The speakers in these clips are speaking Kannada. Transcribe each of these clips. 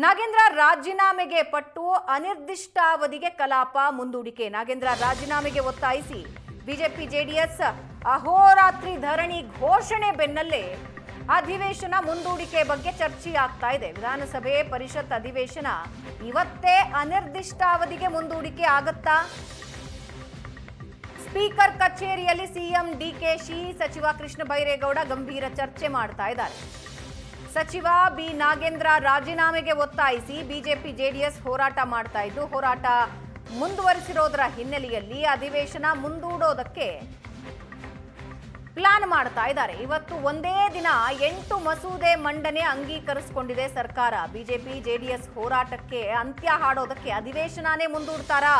ನಾಗೇಂದ್ರ ರಾಜೀನಾಮೆಗೆ ಪಟ್ಟು ಅನಿರ್ದಿಷ್ಟಾವಧಿಗೆ ಕಲಾಪ ಮುಂದೂಡಿಕೆ. ನಾಗೇಂದ್ರ ರಾಜೀನಾಮೆಗೆ ಒತ್ತಾಯಿಸಿ ಬಿಜೆಪಿ ಜೆಡಿಎಸ್ ಅಹೋರಾತ್ರಿ ಧರಣಿ ಘೋಷಣೆ ಬೆನ್ನಲ್ಲೇ ಅಧಿವೇಶನ ಮುಂದೂಡಿಕೆ ಬಗ್ಗೆ ಚರ್ಚೆ ಆಗ್ತಾ ಇದೆ. ವಿಧಾನಸಭೆ ಪರಿಷತ್ ಅಧಿವೇಶನ ಇವತ್ತೇ ಅನಿರ್ದಿಷ್ಟಾವಧಿಗೆ ಮುಂದೂಡಿಕೆ ಆಗತ್ತಾ? ಸ್ಪೀಕರ್ ಕಚೇರಿಯಲ್ಲಿ ಸಿಎಂ ಡಿಕೆಶಿ, ಸಚಿವ ಕೃಷ್ಣ ಬೈರೇಗೌಡ ಗಂಭೀರ ಚರ್ಚೆ ಮಾಡ್ತಾ ಇದ್ದಾರೆ. ಸಚಿವ ಬಿ ನಾಗೇಂದ್ರ ರಾಜೀನಾಮೆಗೆ ಒತ್ತಾಯಿಸಿ ಬಿಜೆಪಿ ಜೆಡಿಎಸ್ ಹೋರಾಟ ಮಾಡ್ತಾ ಇದ್ದು, ಹೋರಾಟ ಮುಂದುವರಿಸಿರೋದರ ಹಿನ್ನೆಲೆಯಲ್ಲಿ ಅಧಿವೇಶನ ಮುಂದೂಡೋದಕ್ಕೆ ಪ್ಲಾನ್ ಮಾಡ್ತಾ ಇದ್ದಾರೆ. ಇವತ್ತು ಒಂದೇ ದಿನ 8 ಮಸೂದೆ ಮಂಡನೆ ಅಂಗೀಕರಿಸಿಕೊಂಡಿದೆ ಸರ್ಕಾರ. ಬಿಜೆಪಿ ಜೆಡಿಎಸ್ ಹೋರಾಟಕ್ಕೆ ಅಂತ್ಯ ಹಾಡೋದಕ್ಕೆ ಅಧಿವೇಶನನೇ ಮುಂದೂಡ್ತಾರಾ?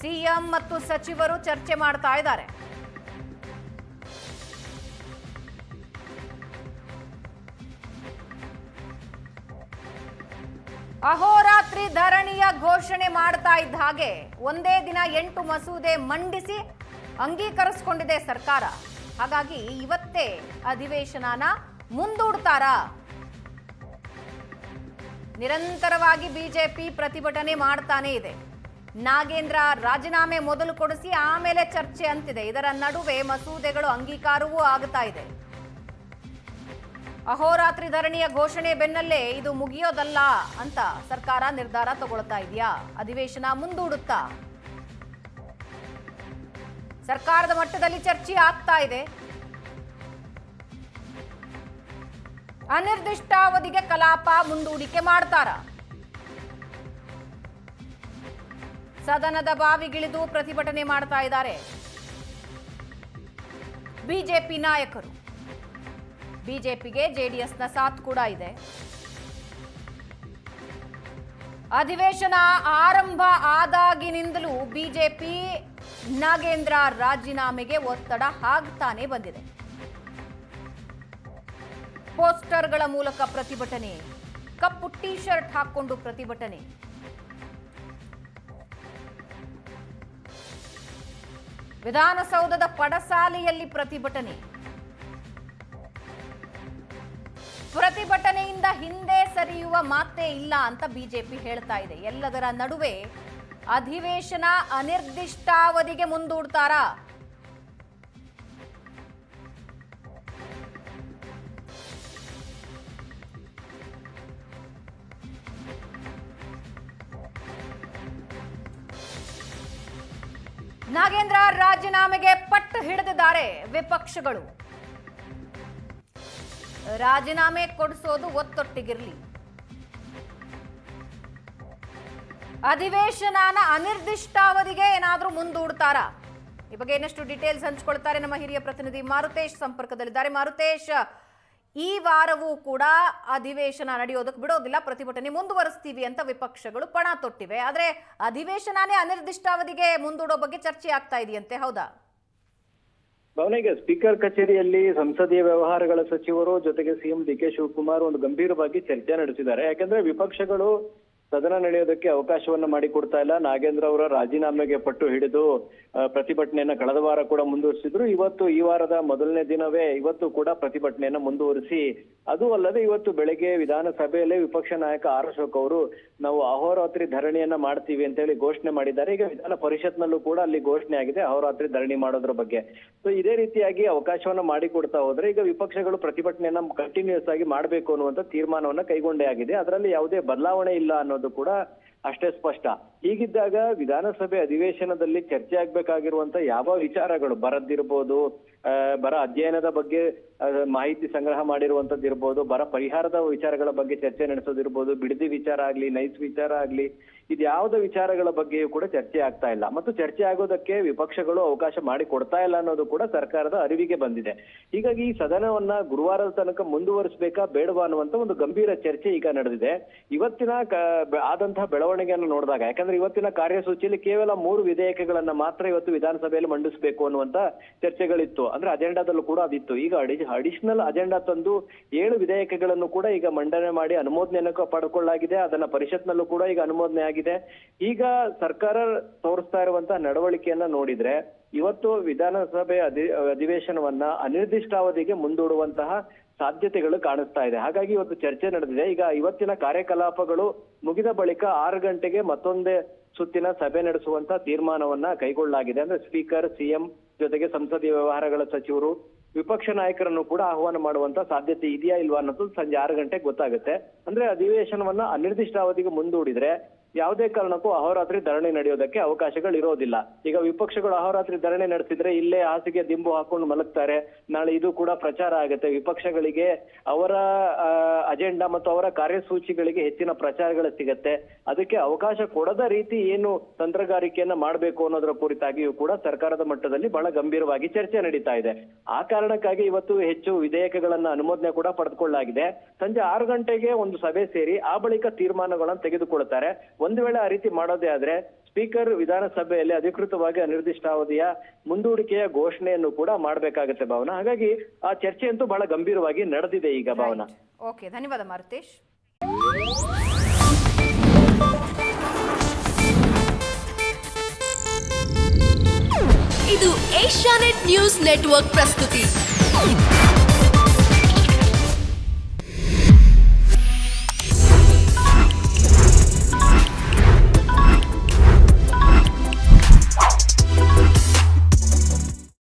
ಸಿಎಂ ಮತ್ತು ಸಚಿವರು ಚರ್ಚೆ ಮಾಡ್ತಾ ಇದ್ದಾರೆ. ಅಹೋರಾತ್ರಿ ಧರಣಿಯ ಘೋಷಣೆ ಮಾಡ್ತಾ ಇದ್ದ ಹಾಗೆ ಒಂದೇ ದಿನ 8 ಮಸೂದೆ ಮಂಡಿಸಿ ಅಂಗೀಕರಿಸಿಕೊಂಡಿದೆ ಸರ್ಕಾರ. ಹಾಗಾಗಿ ಇವತ್ತೇ ಅಧಿವೇಶನನ ಮುಂದೂಡ್ತಾರಾ? ನಿರಂತರವಾಗಿ ಬಿಜೆಪಿ ಪ್ರತಿಭಟನೆ ಮಾಡ್ತಾನೆ ಇದೆ. ನಾಗೇಂದ್ರ ರಾಜೀನಾಮೆ ಮೊದಲು ಕೊಡಿಸಿ ಆಮೇಲೆ ಚರ್ಚೆ ಅಂತಿದೆ. ಇದರ ನಡುವೆ ಮಸೂದೆಗಳು ಅಂಗೀಕಾರವೂ ಆಗ್ತಾ ಇದೆ. ಅಹೋರಾತ್ರಿ ಧರಣಿಯ ಘೋಷಣೆ ಬೆನ್ನಲ್ಲೇ ಇದು ಮುಗಿಯೋದಲ್ಲ ಅಂತ ಸರ್ಕಾರ ನಿರ್ಧಾರ ತಗೊಳ್ತಾ ಇದೆಯಾ? ಅಧಿವೇಶನ ಮುಂದೂಡುತ್ತಾ? ಸರ್ಕಾರದ ಮಟ್ಟದಲ್ಲಿ ಚರ್ಚೆ ಆಗ್ತಾ ಇದೆ. ಅನಿರ್ದಿಷ್ಟಾವಧಿಗೆ ಕಲಾಪ ಮುಂದೂಡಿಕೆ ಮಾಡ್ತಾರ? ಸದನದ ಬಾವಿಗಿಳಿದು ಪ್ರತಿಭಟನೆ ಮಾಡ್ತಾ ಇದ್ದಾರೆ ಬಿಜೆಪಿ ನಾಯಕರು. ಬಿಜೆಪಿಗೆ ಜೆಡಿಎಸ್ನ ಸಾಥ್ ಕೂಡ ಇದೆ. ಅಧಿವೇಶನ ಆರಂಭ ಆದಾಗಿನಿಂದಲೂ ಬಿಜೆಪಿ ನಾಗೇಂದ್ರ ರಾಜೀನಾಮೆಗೆ ಒತ್ತಡ ಹಾಕ್ತಾನೆ ಬಂದಿದೆ. ಪೋಸ್ಟರ್ಗಳ ಮೂಲಕ ಪ್ರತಿಭಟನೆ, ಕಪ್ಪು ಟೀ ಶರ್ಟ್ ಹಾಕೊಂಡು ಪ್ರತಿಭಟನೆ, ವಿಧಾನಸೌಧದ ಪಡಸಾಲೆಯಲ್ಲಿ ಪ್ರತಿಭಟನೆ. ಪ್ರತಿಭಟನೆಯಿಂದ ಹಿಂದೆ ಸರಿಯುವ ಮಾತೇ ಇಲ್ಲ ಅಂತ ಬಿಜೆಪಿ ಹೇಳ್ತಾ ಇದೆ. ಎಲ್ಲದರ ನಡುವೆ ಅಧಿವೇಶನ ಅನಿರ್ದಿಷ್ಟಾವಧಿಗೆ ಮುಂದೂಡ್ತಾರಾ? ನಾಗೇಂದ್ರ ರಾಜೀನಾಮೆಗೆ ಪಟ್ಟು ಹಿಡಿದಿದ್ದಾರೆ ವಿಪಕ್ಷಗಳು. ರಾಜೀನಾಮೆ ಕೊಡಿಸೋದು ಒತ್ತೊಟ್ಟಿಗಿರ್ಲಿ, ಅಧಿವೇಶನನ ಅನಿರ್ದಿಷ್ಟಾವಧಿಗೆ ಏನಾದ್ರೂ ಮುಂದೂಡ್ತಾರಾ? ಈ ಬಗ್ಗೆ ಇನ್ನಷ್ಟು ಡೀಟೇಲ್ಸ್ ಹಂಚಿಕೊಳ್ತಾರೆ ನಮ್ಮ ಹಿರಿಯ ಪ್ರತಿನಿಧಿ ಮಾರುತೇಶ್ ಸಂಪರ್ಕದಲ್ಲಿದ್ದಾರೆ. ಮಾರುತೇಶ್, ಈ ವಾರವೂ ಕೂಡ ಅಧಿವೇಶನ ನಡೆಯೋದಕ್ಕೆ ಬಿಡೋದಿಲ್ಲ, ಪ್ರತಿಭಟನೆ ಮುಂದುವರಿಸ್ತೀವಿ ಅಂತ ವಿಪಕ್ಷಗಳು ಪಣ ತೊಟ್ಟಿವೆ. ಆದ್ರೆ ಅಧಿವೇಶನನೇ ಅನಿರ್ದಿಷ್ಟಾವಧಿಗೆ ಮುಂದೂಡೋ ಬಗ್ಗೆ ಚರ್ಚೆ ಆಗ್ತಾ ಇದೆಯಂತೆ, ಹೌದಾ? ಭವನಿಗೆ ಸ್ಪೀಕರ್ ಕಚೇರಿಯಲ್ಲಿ ಸಂಸದೀಯ ವ್ಯವಹಾರಗಳ ಸಚಿವರು ಜೊತೆಗೆ ಸಿಎಂ ಡಿಕೆ ಶಿವಕುಮಾರ್ ಒಂದು ಗಂಭೀರವಾಗಿ ಚರ್ಚೆ ನಡೆಸಿದ್ದಾರೆ. ಯಾಕಂದ್ರೆ ವಿಪಕ್ಷಗಳು ಸದನ ನಡೆಯೋದಕ್ಕೆ ಅವಕಾಶವನ್ನ ಮಾಡಿಕೊಡ್ತಾ ಇಲ್ಲ. ನಾಗೇಂದ್ರ ಅವರ ರಾಜೀನಾಮೆಗೆ ಪಟ್ಟು ಹಿಡಿದು ಪ್ರತಿಭಟನೆಯನ್ನ ಕಳೆದ ವಾರ ಕೂಡ ಮುಂದುವರಿಸಿದ್ರು. ಇವತ್ತು ಈ ವಾರದ ಮೊದಲನೇ ದಿನವೇ ಇವತ್ತು ಕೂಡ ಪ್ರತಿಭಟನೆಯನ್ನ ಮುಂದುವರಿಸಿ, ಅದು ಅಲ್ಲದೆ ಇವತ್ತು ಬೆಳಗ್ಗೆ ವಿಧಾನಸಭೆಯಲ್ಲೇ ವಿಪಕ್ಷ ನಾಯಕ ಆರ್ ಅಶೋಕ್ ಅವರು ನಾವು ಅಹೋರಾತ್ರಿ ಧರಣಿಯನ್ನ ಮಾಡ್ತೀವಿ ಅಂತ ಹೇಳಿ ಘೋಷಣೆ ಮಾಡಿದ್ದಾರೆ. ಈಗ ವಿಧಾನ ಪರಿಷತ್ನಲ್ಲೂ ಕೂಡ ಅಲ್ಲಿ ಘೋಷಣೆ ಆಗಿದೆ ಅಹೋರಾತ್ರಿ ಧರಣಿ ಮಾಡೋದ್ರ ಬಗ್ಗೆ. ಸೊ ಇದೇ ರೀತಿಯಾಗಿ ಅವಕಾಶವನ್ನ ಮಾಡಿಕೊಡ್ತಾ ಹೋದ್ರೆ ಈಗ ವಿಪಕ್ಷಗಳು ಪ್ರತಿಭಟನೆಯನ್ನ ಕಂಟಿನ್ಯೂಸ್ ಆಗಿ ಮಾಡಬೇಕು ಅನ್ನುವಂತ ತೀರ್ಮಾನವನ್ನ ಕೈಗೊಂಡೇ ಆಗಿದೆ. ಅದರಲ್ಲಿ ಯಾವುದೇ ಬದಲಾವಣೆ ಇಲ್ಲ ಅನ್ನೋದು ಕೂಡ ಅಷ್ಟೇ ಸ್ಪಷ್ಟ. ಹೀಗಿದ್ದಾಗ ವಿಧಾನಸಭೆ ಅಧಿವೇಶನದಲ್ಲಿ ಚರ್ಚೆ ಆಗ್ಬೇಕಾಗಿರುವಂತ ಯಾವ ವಿಚಾರಗಳು, ಬರದಿರ್ಬೋದು, ಬರ ಅಧ್ಯಯನದ ಬಗ್ಗೆ ಮಾಹಿತಿ ಸಂಗ್ರಹ ಮಾಡಿರುವಂತದ್ದು ಇರ್ಬೋದು, ಬರ ಪರಿಹಾರದ ವಿಚಾರಗಳ ಬಗ್ಗೆ ಚರ್ಚೆ ನಡೆಸೋದಿರ್ಬೋದು, ಬಿಡದಿ ವಿಚಾರ ಆಗ್ಲಿ, ನೈಸ್ ವಿಚಾರ ಆಗ್ಲಿ, ಇದ್ಯಾವುದ ವಿಚಾರಗಳ ಬಗ್ಗೆಯೂ ಕೂಡ ಚರ್ಚೆ ಆಗ್ತಾ ಇಲ್ಲ. ಮತ್ತು ಚರ್ಚೆ ಆಗೋದಕ್ಕೆ ವಿಪಕ್ಷಗಳು ಅವಕಾಶ ಮಾಡಿ ಕೊಡ್ತಾ ಇಲ್ಲ ಅನ್ನೋದು ಕೂಡ ಸರ್ಕಾರದ ಅರಿವಿಗೆ ಬಂದಿದೆ. ಹೀಗಾಗಿ ಈ ಸದನವನ್ನ ಗುರುವಾರದ ತನಕ ಮುಂದುವರಿಸಬೇಕಾ ಬೇಡವಾ ಅನ್ನುವಂತ ಒಂದು ಗಂಭೀರ ಚರ್ಚೆ ಈಗ ನಡೆದಿದೆ. ಇವತ್ತಿನ ಆದಂತಹ ಬೆಳವಣಿಗೆಯನ್ನು ನೋಡಿದಾಗ, ಯಾಕಂದ್ರೆ ಇವತ್ತಿನ ಕಾರ್ಯಸೂಚಿಯಲ್ಲಿ ಕೇವಲ 3 ವಿಧೇಯಕಗಳನ್ನ ಮಾತ್ರ ಇವತ್ತು ವಿಧಾನಸಭೆಯಲ್ಲಿ ಮಂಡಿಸಬೇಕು ಅನ್ನುವಂತ ಚರ್ಚೆಗಳಿತ್ತು. ಅಂದ್ರೆ ಅಜೆಂಡಾದಲ್ಲೂ ಕೂಡ ಅದಿತ್ತು. ಈಗ ಅಡಿಷನಲ್ ಅಜೆಂಡಾ ತಂದು 7 ವಿಧೇಯಕಗಳನ್ನು ಕೂಡ ಈಗ ಮಂಡನೆ ಮಾಡಿ ಅನುಮೋದನೆಯನ್ನು ಪಡ್ಕೊಳ್ಳಲಾಗಿದೆ. ಅದನ್ನ ಪರಿಷತ್ನಲ್ಲೂ ಕೂಡ ಈಗ ಅನುಮೋದನೆ ಆಗಿದೆ. ಈಗ ಸರ್ಕಾರ ತೋರಿಸ್ತಾ ಇರುವಂತಹ ನಡವಳಿಕೆಯನ್ನ ನೋಡಿದ್ರೆ ಇವತ್ತು ವಿಧಾನಸಭೆ ಅಧಿವೇಶನವನ್ನ ಅನಿರ್ದಿಷ್ಟಾವಧಿಗೆ ಮುಂದೂಡುವಂತಹ ಸಾಧ್ಯತೆಗಳು ಕಾಣಿಸ್ತಾ ಇದೆ. ಹಾಗಾಗಿ ಇವತ್ತು ಚರ್ಚೆ ನಡೆದಿದೆ. ಈಗ ಇವತ್ತಿನ ಕಾರ್ಯಕಲಾಪಗಳು ಮುಗಿದ ಬಳಿಕ 6 ಗಂಟೆಗೆ ಮತ್ತೊಂದೇ ಸುತ್ತಿನ ಸಭೆ ನಡೆಸುವಂತ ತೀರ್ಮಾನವನ್ನ ಕೈಗೊಳ್ಳಲಾಗಿದೆ. ಅಂದ್ರೆ ಸ್ಪೀಕರ್, ಸಿಎಂ ಜೊತೆಗೆ ಸಂಸದೀಯ ವ್ಯವಹಾರಗಳ ಸಚಿವರು, ವಿಪಕ್ಷ ನಾಯಕರನ್ನು ಕೂಡ ಆಹ್ವಾನ ಮಾಡುವಂತ ಸಾಧ್ಯತೆ ಇದೆಯಾ ಇಲ್ವಾ ಅನ್ನೋದು ಸಂಜೆ 6 ಗಂಟೆಗೆ ಗೊತ್ತಾಗುತ್ತೆ. ಅಂದ್ರೆ ಅಧಿವೇಶನವನ್ನ ಅನಿರ್ದಿಷ್ಟಾವಧಿಗೆ ಮುಂದೂಡಿದ್ರೆ ಯಾವುದೇ ಕಾರಣಕ್ಕೂ ಅಹೋರಾತ್ರಿ ಧರಣಿ ನಡೆಯೋದಕ್ಕೆ ಅವಕಾಶಗಳು ಇರೋದಿಲ್ಲ. ಈಗ ವಿಪಕ್ಷಗಳು ಅಹೋರಾತ್ರಿ ಧರಣಿ ನಡೆಸಿದ್ರೆ ಇಲ್ಲೇ ಹಾಸಿಗೆ ದಿಂಬು ಹಾಕೊಂಡು ಮಲಗ್ತಾರೆ. ನಾಳೆ ಇದು ಕೂಡ ಪ್ರಚಾರ ಆಗುತ್ತೆ. ವಿಪಕ್ಷಗಳಿಗೆ ಅವರ ಅಜೆಂಡಾ ಮತ್ತು ಅವರ ಕಾರ್ಯಸೂಚಿಗಳಿಗೆ ಹೆಚ್ಚಿನ ಪ್ರಚಾರಗಳು ಸಿಗತ್ತೆ. ಅದಕ್ಕೆ ಅವಕಾಶ ಕೊಡದ ರೀತಿ ಏನು ತಂತ್ರಗಾರಿಕೆಯನ್ನ ಮಾಡಬೇಕು ಅನ್ನೋದರ ಕುರಿತಾಗಿಯೂ ಕೂಡ ಸರ್ಕಾರದ ಮಟ್ಟದಲ್ಲಿ ಬಹಳ ಗಂಭೀರವಾಗಿ ಚರ್ಚೆ ನಡೀತಾ ಇದೆ. ಆ ಕಾರಣಕ್ಕಾಗಿ ಇವತ್ತು ಹೆಚ್ಚು ವಿಧೇಯಕಗಳನ್ನ ಅನುಮೋದನೆ ಕೂಡ ಪಡೆದುಕೊಳ್ಳಲಾಗಿದೆ. ಸಂಜೆ 6 ಗಂಟೆಗೆ ಒಂದು ಸಭೆ ಸೇರಿ ಆ ಬಳಿಕ ತೀರ್ಮಾನಗಳನ್ನು ತೆಗೆದುಕೊಳ್ತಾರೆ. ಒಂದು ವೇಳೆ ಆ ರೀತಿ ಮಾಡೋದೇ ಆದ್ರೆ ಸ್ಪೀಕರ್ ವಿಧಾನಸಭೆಯಲ್ಲಿ ಅಧಿಕೃತವಾಗಿ ಅನಿರ್ದಿಷ್ಟಾವಧಿಯ ಮುಂದೂಡಿಕೆಯ ಘೋಷಣೆಯನ್ನು ಕೂಡ ಮಾಡಬೇಕಾಗುತ್ತೆ ಭಾವನಾ. ಹಾಗಾಗಿ ಆ ಚರ್ಚೆ ಅಂತೂ ಬಹಳ ಗಂಭೀರವಾಗಿ ನಡೆದಿದೆ ಈಗ ಭಾವನಾ. ಓಕೆ, ಧನ್ಯವಾದ ಮಾರುತೇಶ್. ಇದು ಏಷ್ಯಾನೆಟ್ ನ್ಯೂಸ್ ನೆಟ್ವರ್ಕ್ ಪ್ರಸ್ತುತಿ.